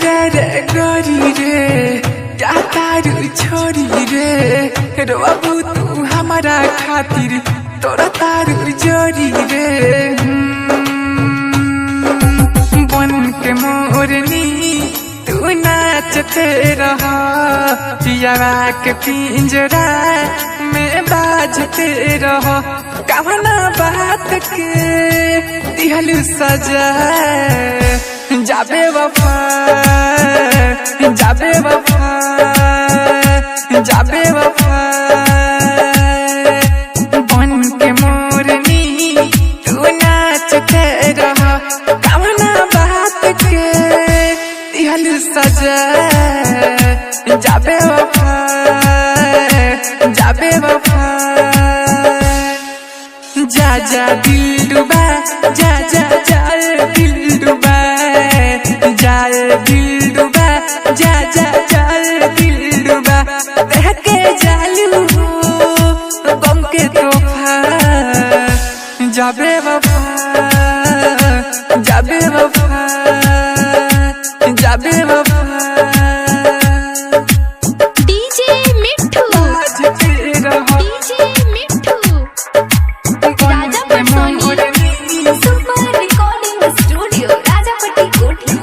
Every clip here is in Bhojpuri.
प्यार गोरी रे तारू छोरी रे रोबू तू हमारा खातिर तोरा तारू जोरी रे बन के मोरनी तू नाचते रहा पियावा के पिंजरा में बाजते रहा कवना बात के दिहलू सजा जाबे वफा जाबे वफा जाबे वफा बन के मोरनी तू नाचते रहा कवना बात के दिहलू सजा जाबे वफा जाबे वफा जा जा दिल डूबा जा जा जा दिल डूबा जा दिल डूबा जा जा जा दिल डूबा बह के जालू गम के तोहफा जाबे वफा जाबे वफा जाबे वफा डीजे मिट्ठू सुपर रिकॉर्डिंग स्टूडियो राजापट्टी कोठी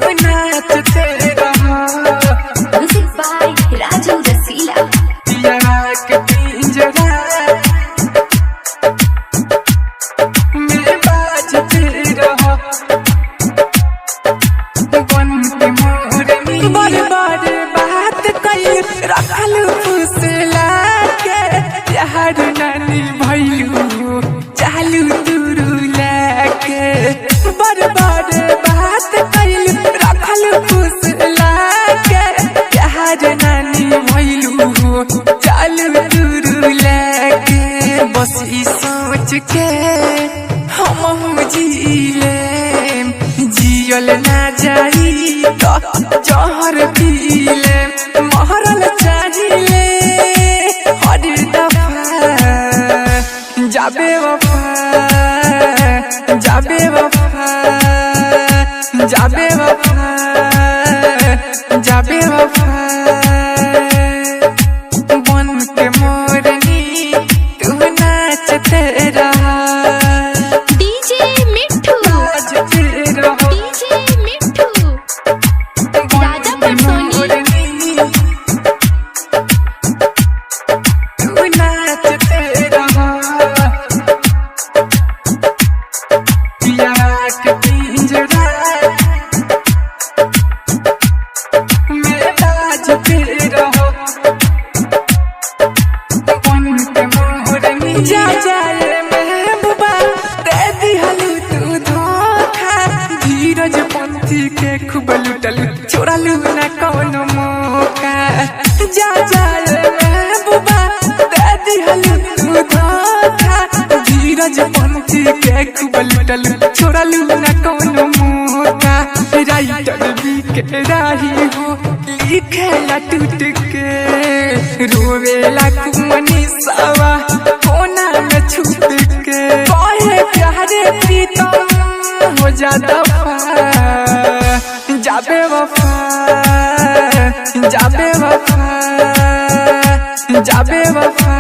म्यूजिक बाय राजू रसीला रखल फुसला के यार नानी भैलू चालू दूरू लाके बड़ बड़ बात कैल रखल फुसला के यार नानी भैलू चालू दूरू लाके बस ई सोच के हम जीले जियल ना जाई तो जहर पीले महरल चाहिए हर दफा जाबे वफा जाबे वफा जाबे वफा जाबे वफा बन के मोरनी तू नाचते रहा डीजे मिट्ठू डीजे मिट्ठू जा जाए महबूबा दे दिहलू तू धोखा धीरज पंथी के खूब लुटल चोरलू न कौनो मौका जा जाए महबूबा दे दिहलू तू धोखा धीरज पंथी के खूब लुटल चोरलू न कौनो मौका राइटर भी के राही हो लिखेला टूट के रोवेला कुमनी सवा कोना में छुप के कहे प्यारे प्रीतम हो जा दफा जाबे वफा जाबे वफा जाबे वफा